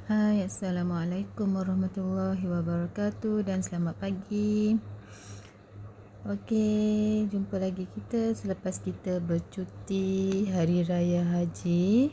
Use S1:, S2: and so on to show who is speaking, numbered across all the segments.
S1: Hai, Assalamualaikum warahmatullahi wabarakatuh dan selamat pagi. Okey, jumpa lagi kita selepas kita bercuti Hari Raya Haji.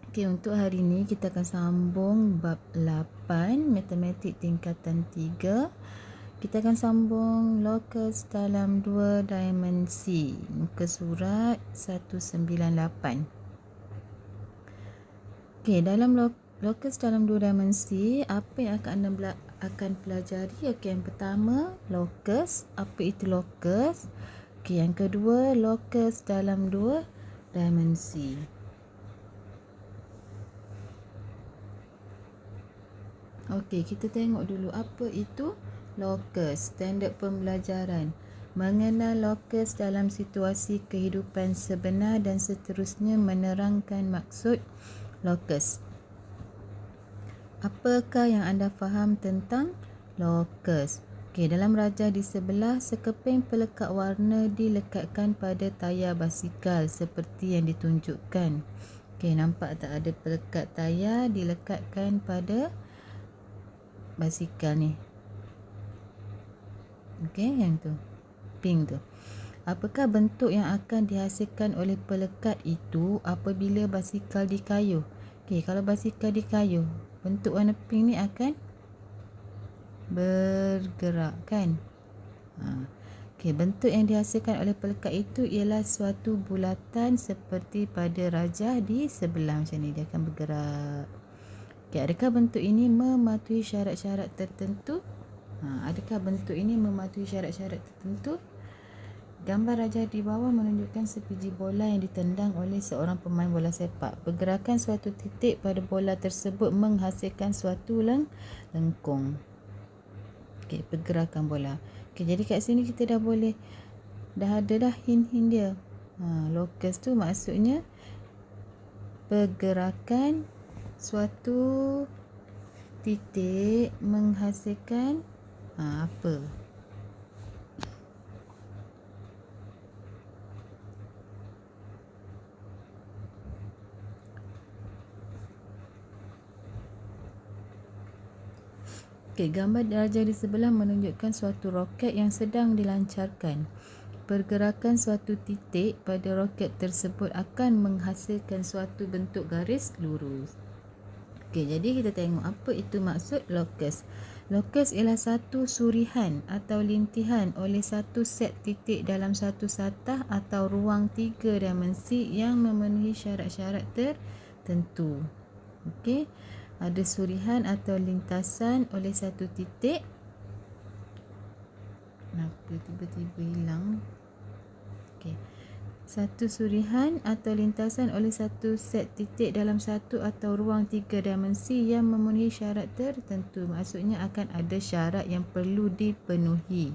S1: Okey, untuk hari ini kita akan sambung bab 8 Matematik tingkatan 3. Kita akan sambung locus dalam 2 dimensi. Muka surat 198. Okey, dalam locus dalam 2 dimensi, apa yang anda akan pelajari? Okey, yang pertama, locus. Apa itu locus? Okey, yang kedua, locus dalam 2 dimensi. Okey, kita tengok dulu apa itu locus. Standard pembelajaran. Mengenal locus dalam situasi kehidupan sebenar dan seterusnya, menerangkan maksud locus. Apakah yang anda faham tentang locus? Okey, dalam rajah di sebelah, sekeping pelekat warna dilekatkan pada tayar basikal seperti yang ditunjukkan. Okey, nampak tak ada pelekat tayar dilekatkan pada basikal ni? Okey, yang tu. Pink tu. Apakah bentuk yang akan dihasilkan oleh pelekat itu apabila basikal dikayuh? Okey, kalau basikal dikayuh, bentuk warna pink ni akan bergerak, kan? Okey, bentuk yang dihasilkan oleh pelekat itu ialah suatu bulatan seperti pada rajah di sebelah macam ni, dia akan bergerak. Okey, adakah bentuk ini mematuhi syarat-syarat tertentu? Adakah bentuk ini mematuhi syarat-syarat tertentu? Gambar rajah di bawah menunjukkan sebiji bola yang ditendang oleh seorang pemain bola sepak. Pergerakan suatu titik pada bola tersebut menghasilkan suatu lengkung. Okey, pergerakan bola. Okey, jadi kat sini kita dah ada dah hint-hint dia. Locus tu maksudnya pergerakan suatu titik menghasilkan apa? Okey, gambar rajah di sebelah menunjukkan suatu roket yang sedang dilancarkan. Pergerakan suatu titik pada roket tersebut akan menghasilkan suatu bentuk garis lurus. Okey, jadi kita tengok apa itu maksud locus. Locus ialah satu surihan atau lintihan oleh satu set titik dalam satu satah atau ruang 3 dimensi yang memenuhi syarat-syarat tertentu. Okey, ada surihan atau lintasan oleh satu titik. Kenapa tiba-tiba hilang? Okey, satu surihan atau lintasan oleh satu set titik dalam satu atau ruang 3 dimensi yang memenuhi syarat tertentu. Maksudnya akan ada syarat yang perlu dipenuhi.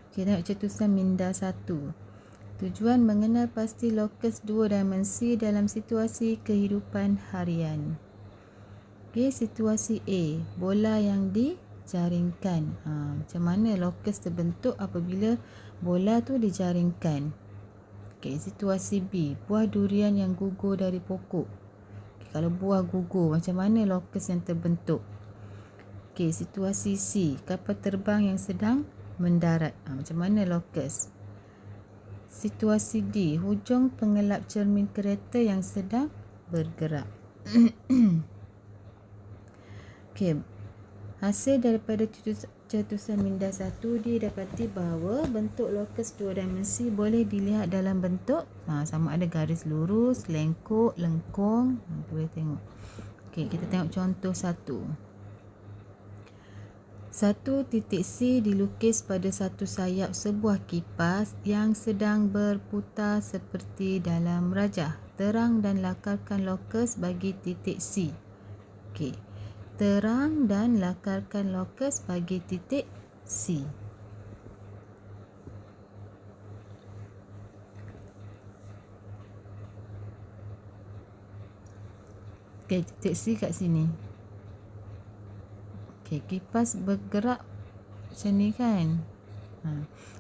S1: Okey, tengok cetusan minda 1. Tujuan mengenal pasti locus 2 dimensi dalam situasi kehidupan harian. Okey, situasi A, bola yang dijaringkan. Macam mana locus terbentuk apabila bola tu dijaringkan? Okey, situasi B, buah durian yang gugur dari pokok. Okay, kalau buah gugur, macam mana locus yang terbentuk? Okey, situasi C, kapal terbang yang sedang mendarat. Macam mana locus? Situasi D, hujung pengelap cermin kereta yang sedang bergerak. Okey, hasil daripada cetusan minda 1 didapati bahawa bentuk locus 2 dimensi boleh dilihat dalam bentuk sama ada garis lurus, lengkuk, lengkung. Kita boleh tengok. Okey, kita tengok contoh 1. Satu titik C dilukis pada satu sayap sebuah kipas yang sedang berputar seperti dalam rajah. Terang dan lakarkan locus bagi titik C. Okey, terang dan lakarkan locus bagi titik C. Okey, titik C kat sini. Okey, kipas bergerak macam ni, kan?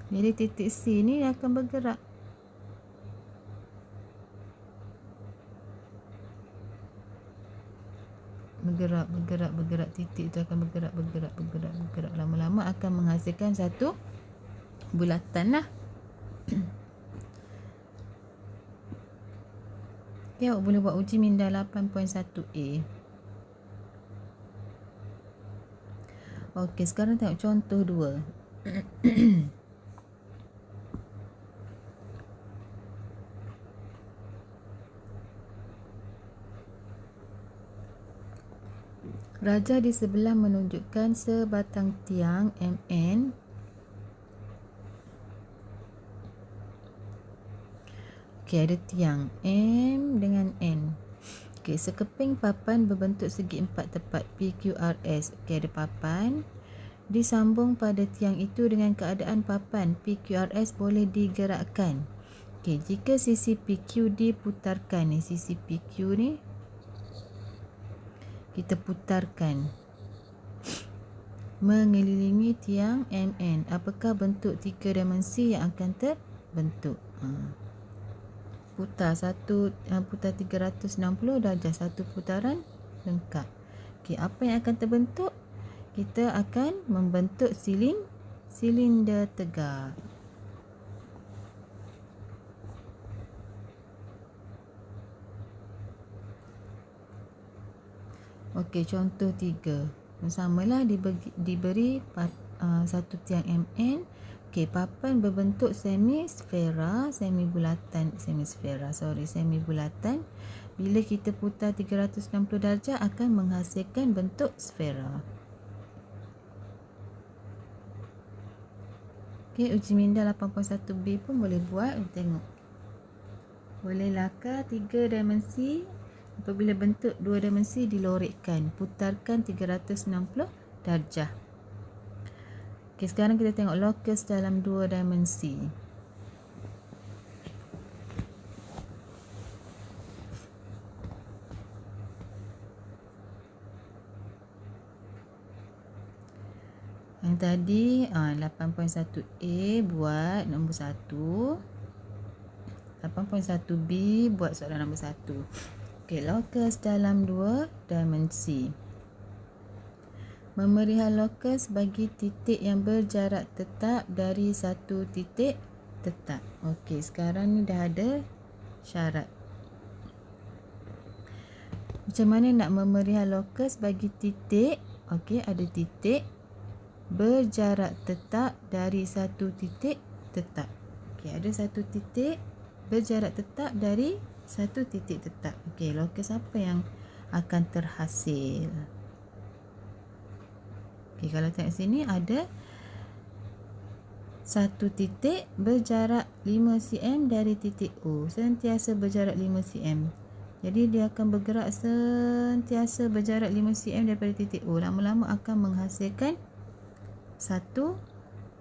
S1: Jadi titik C ni akan bergerak. bergerak, titik tu akan bergerak. Lama-lama akan menghasilkan satu bulatan lah. Okay, awak boleh buat uji minda 8.1a. Okey, sekarang tengok contoh 2. Raja di sebelah menunjukkan sebatang tiang MN. Okey, ada tiang M dengan N. Okey, sekeping papan berbentuk segi empat tepat PQRS. Okey, ada papan disambung pada tiang itu dengan keadaan papan PQRS boleh digerakkan. Okey, jika sisi PQ diputarkan ni, sisi PQ ni kita putarkan mengelilingi tiang MN, apakah bentuk 3 dimensi yang akan terbentuk? Putar 360 darjah, satu putaran lengkap. Okey, apa yang akan terbentuk? Kita akan membentuk silinder tegak. Okey, contoh 3. Samalah diberi satu tiang MN. Okey, papan berbentuk semi bulatan. Bila kita putar 360 darjah akan menghasilkan bentuk sfera. Okey, uji minda 8.1b pun boleh buat. Tengok. Boleh laka 3 dimensi. Apabila bentuk 2 dimensi dilorekkan, putarkan 360 darjah. Okey, sekarang kita tengok locus dalam 2 dimensi. Yang tadi 8.1a buat nombor 1. 8.1b buat soalan nombor 1. Okey, locus dalam 2 dimensi. Memerihal locus bagi titik yang berjarak tetap dari satu titik tetap. Okey, sekarang ni dah ada syarat. Macam mana nak memerihal locus bagi titik? Okey, ada titik berjarak tetap dari satu titik tetap. Okey, ada satu titik berjarak tetap dari satu titik tetap. Okey, locus apa yang akan terhasil? Okey, kalau tengok sini ada satu titik berjarak 5 cm dari titik O, sentiasa berjarak 5 cm. Jadi dia akan bergerak sentiasa berjarak 5 cm daripada titik O. Lama-lama akan menghasilkan satu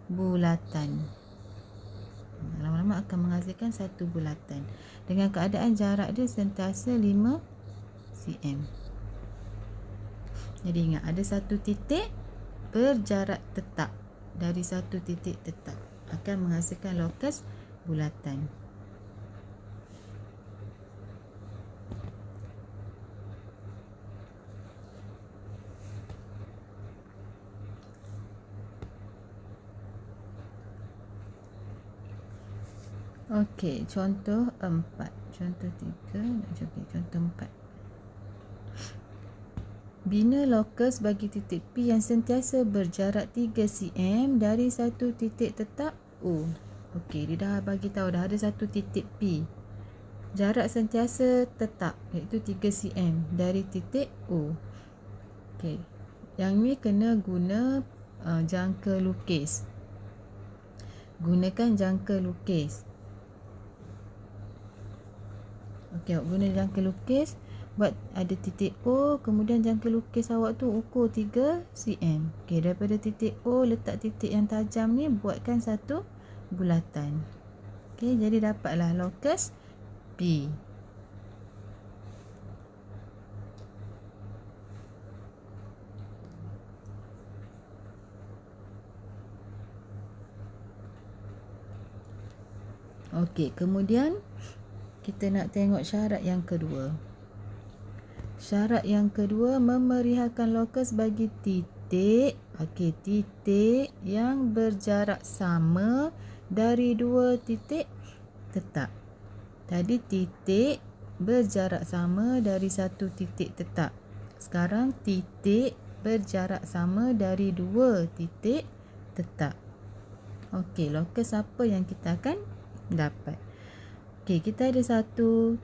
S1: bulatan. Lama-lama akan menghasilkan satu bulatan dengan keadaan jarak dia sentiasa 5 cm. Jadi ingat, ada satu titik berjarak tetap dari satu titik tetap akan menghasilkan locus bulatan. Okey, contoh 4. Contoh 3, contoh 4. Bina locus bagi titik P yang sentiasa berjarak 3 cm dari satu titik tetap O. Okey, dia dah bagi tahu dah ada satu titik P. Jarak sentiasa tetap iaitu 3 cm dari titik O. Okey. Yang ni kena guna jangka lukis. Gunakan jangka lukis. Okey, awak guna jangka lukis, buat ada titik O, kemudian jangka lukis awak tu ukur 3 cm. Okey, daripada titik O letak titik yang tajam ni, buatkan satu bulatan. Okey, jadi dapatlah locus P. Okey, kemudian kita nak tengok syarat yang kedua. Syarat yang kedua, memerihalkan lokus bagi titik, titik yang berjarak sama dari dua titik tetap. Tadi titik berjarak sama dari satu titik tetap. Sekarang titik berjarak sama dari dua titik tetap. Okey, lokus apa yang kita akan dapat? Okey, kita ada satu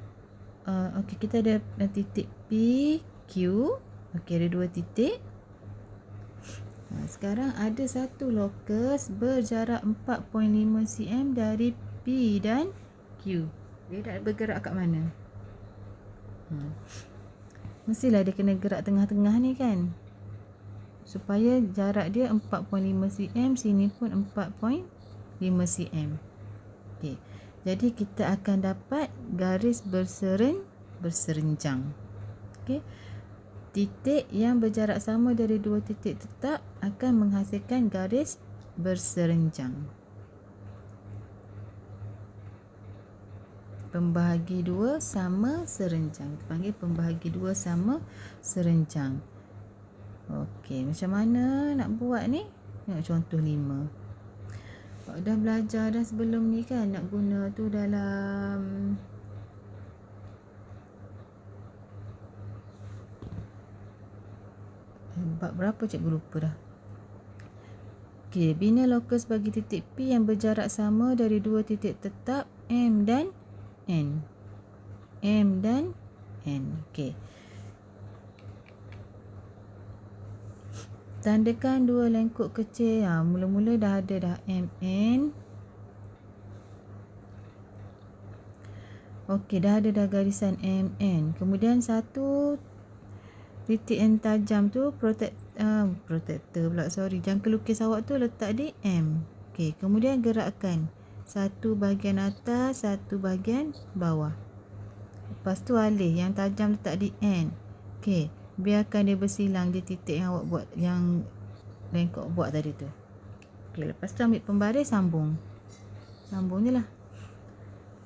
S1: kita ada titik P, Q. Okey, ada dua titik. Sekarang ada satu lokus berjarak 4.5 cm dari P dan Q. Dia nak bergerak kat mana? Mestilah dia kena gerak tengah-tengah ni kan, supaya jarak dia 4.5 cm, sini pun 4.5 cm. Okey, jadi kita akan dapat garis berserenjang. Okey, titik yang berjarak sama dari dua titik tetap akan menghasilkan garis berserenjang. Pembahagi dua sama serenjang. Kita panggil pembahagi dua sama serenjang. Okey, macam mana nak buat ni? Tengok contoh 5. Kalau dah belajar dah sebelum ni kan, nak guna tu dalam bab berapa cikgu lupa dah. Okey, bina lokus bagi titik P yang berjarak sama dari dua titik tetap M dan N. M dan N. Okey. Tandakan dua lengkuk kecil. Mula-mula dah ada dah MN. Okey, dah ada dah garisan MN. Kemudian satu titik yang tajam tu protektor pula, jangka lukis awak tu letak di M. Okey, kemudian gerakkan satu bahagian atas, satu bahagian bawah. Lepas tu alih yang tajam letak di N. Okey, biarkan dia bersilang di titik yang awak buat, yang lengkuk buat tadi tu. Okey, lepas tu ambil pembaris, sambung je lah.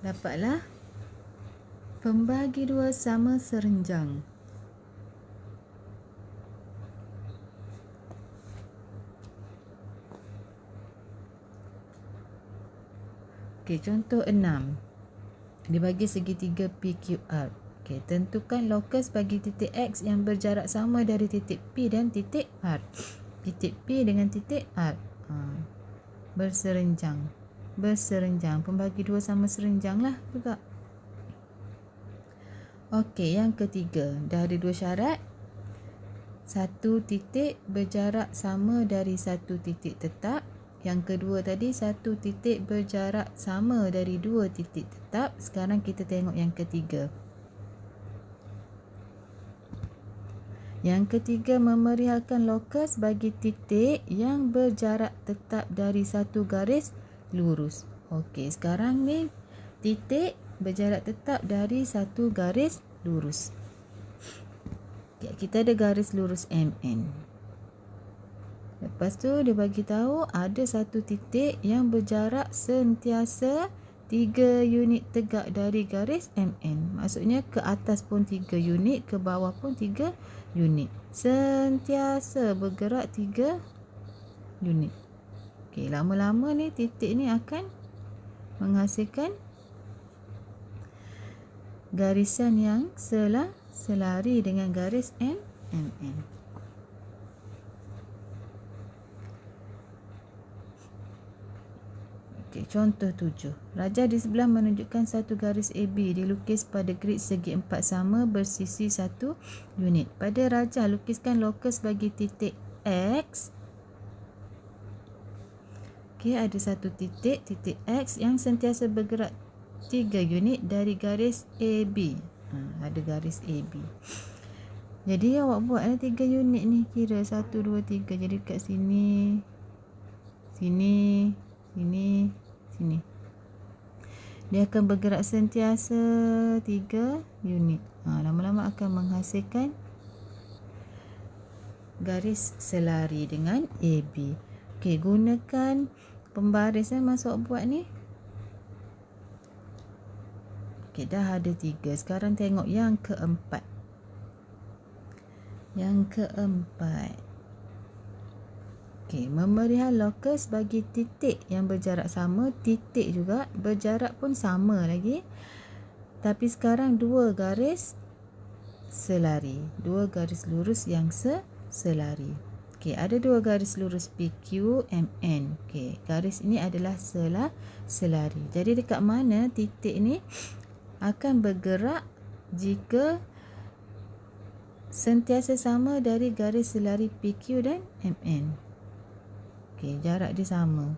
S1: Dapatlah pembagi dua sama serenjang. Okey, contoh 6. Dibagi segitiga PQR. Okey, tentukan lokus bagi titik X yang berjarak sama dari titik P dan titik R. Titik P dengan titik R. Berserenjang. Pembagi dua sama serenjang lah juga. Okey, yang ketiga. Dah ada dua syarat. Satu titik berjarak sama dari satu titik tetap. Yang kedua tadi, satu titik berjarak sama dari dua titik tetap. Sekarang kita tengok yang ketiga. Yang ketiga, memerihalkan lokus bagi titik yang berjarak tetap dari satu garis lurus. Okey, sekarang ni titik berjarak tetap dari satu garis lurus. Okay, kita ada garis lurus MN. Lepas tu dia bagi tahu ada satu titik yang berjarak sentiasa 3 unit tegak dari garis MN. Maksudnya ke atas pun 3 unit, ke bawah pun 3 unit. Sentiasa bergerak 3 unit. Okey, lama-lama ni titik ni akan menghasilkan garisan yang selari dengan garis MN. Okey, contoh 7. Rajah di sebelah menunjukkan satu garis AB dilukis pada grid segi 4 sama bersisi 1 unit. Pada rajah, lukiskan lokus bagi titik X. Okey, ada satu titik X yang sentiasa bergerak 3 unit dari garis AB. Ada garis AB. Jadi awak buatlah 3 unit ni, kira 1 2 3. Jadi dekat sini, sini, sini. Dia akan bergerak sentiasa 3 unit. Lama-lama akan menghasilkan garis selari dengan AB. Okey, gunakan pembaris masa awak buat ni. Okey, dah ada 3. Sekarang tengok yang keempat. Yang keempat, memerihal lokus bagi titik yang berjarak sama. Titik juga berjarak pun sama lagi, tapi sekarang dua garis selari, dua garis lurus yang selari. Ada dua garis lurus PQ, MN. Garis ini adalah selari. Jadi dekat mana titik ni akan bergerak jika sentiasa sama dari garis selari PQ dan MN. Jarak dia sama.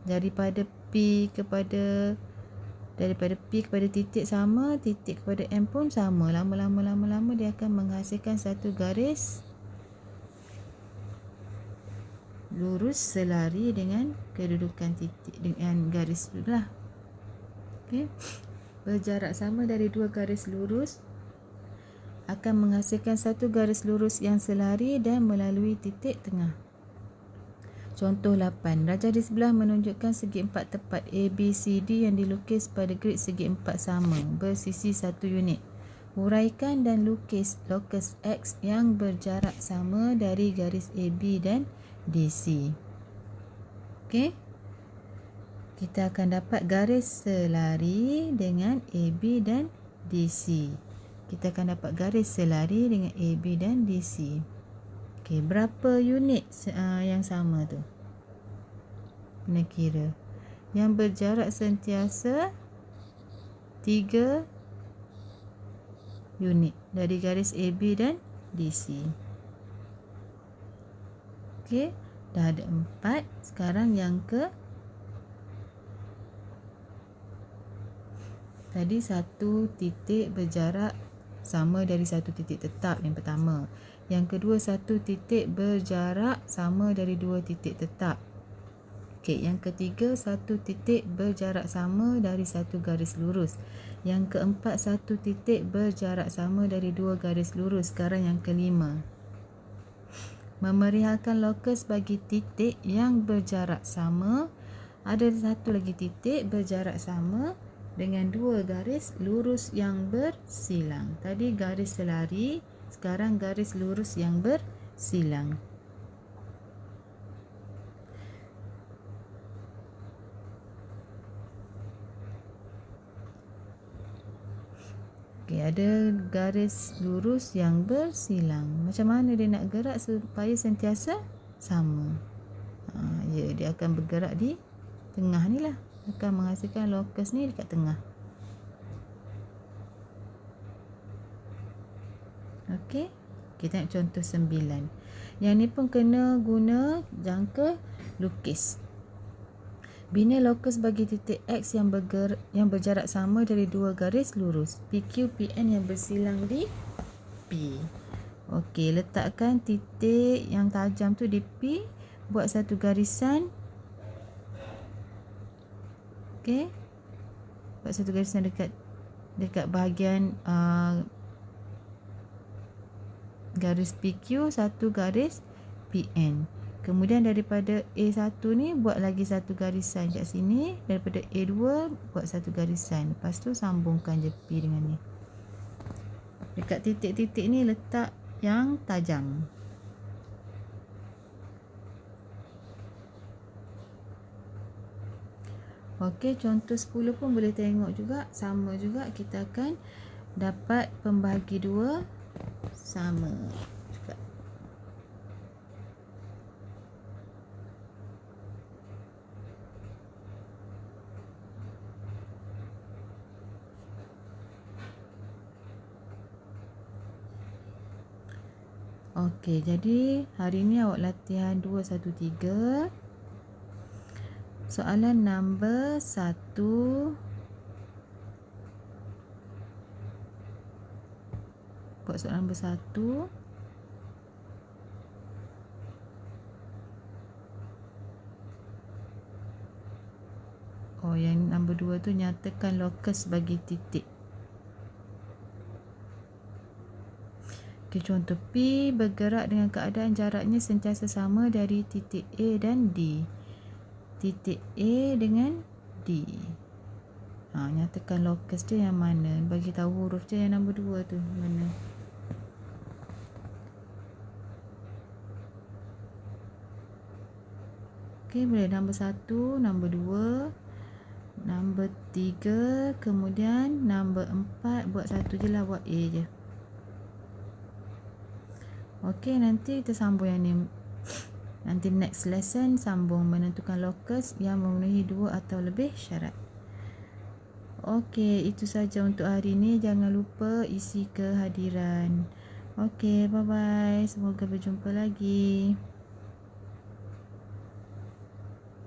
S1: Daripada P kepada titik sama, titik kepada M pun sama. Lama-lama dia akan menghasilkan satu garis lurus selari dengan kedudukan titik dengan garis itulah. Berjarak sama dari dua garis lurus akan menghasilkan satu garis lurus yang selari dan melalui titik tengah. Contoh 8. Rajah di sebelah menunjukkan segi empat tepat ABCD yang dilukis pada grid segi empat sama bersisi 1 unit. Huraikan dan lukis lokus X yang berjarak sama dari garis AB dan DC. Kita akan dapat garis selari dengan AB dan DC. Kita akan dapat garis selari dengan AB dan DC. Berapa unit yang sama tu? Kena kira. Yang berjarak sentiasa 3 unit dari garis AB dan DC. Dah ada 4. Sekarang yang tadi satu titik berjarak sama dari satu titik tetap yang pertama. Yang kedua, satu titik berjarak sama dari dua titik tetap. Yang ketiga, satu titik berjarak sama dari satu garis lurus. Yang keempat, satu titik berjarak sama dari dua garis lurus. Sekarang yang kelima, memerihalkan lokus bagi titik yang berjarak sama. Ada satu lagi titik berjarak sama dengan dua garis lurus yang bersilang. Tadi garis selari, sekarang garis lurus yang bersilang. Ada garis lurus yang bersilang. Macam mana dia nak gerak supaya sentiasa sama? Dia akan bergerak di tengah ni lah. Akan menghasilkan lokus ni dekat tengah. Kita nak contoh 9. Yang ni pun kena guna jangka lukis. Bina lokus bagi titik X yang berjarak sama dari dua garis lurus PQ, PN yang bersilang di P. Letakkan titik yang tajam tu di P. Buat satu garisan. Buat satu garisan dekat bahagian garis PQ, satu garis PN. Kemudian daripada A1 ni buat lagi satu garisan kat sini. Daripada A2 buat satu garisan. Lepas tu sambungkan je P dengan ni. Dekat titik-titik ni letak yang tajam. Contoh 10 pun boleh tengok juga. Sama juga, kita akan dapat pembahagi 2 sama juga. Jadi hari ni awak latihan 213. Soalan nombor 1. Buat soalan nombor 1. Yang nombor 2 tu nyatakan lokus bagi titik. Contoh P bergerak dengan keadaan jaraknya sentiasa sama dari titik A dan D. Titik A dengan D. Nyatakan lokus dia yang mana. Bagi tahu huruf dia yang nombor 2 tu mana. Okey, boleh nombor 1, nombor 2, nombor 3, kemudian nombor 4 buat satu je lah, buat A je. Okey, nanti kita sambung yang ni. Nanti next lesson sambung menentukan locus yang memenuhi 2 atau lebih syarat. Okey, itu saja untuk hari ini. Jangan lupa isi kehadiran. Okey, bye-bye. Semoga berjumpa lagi.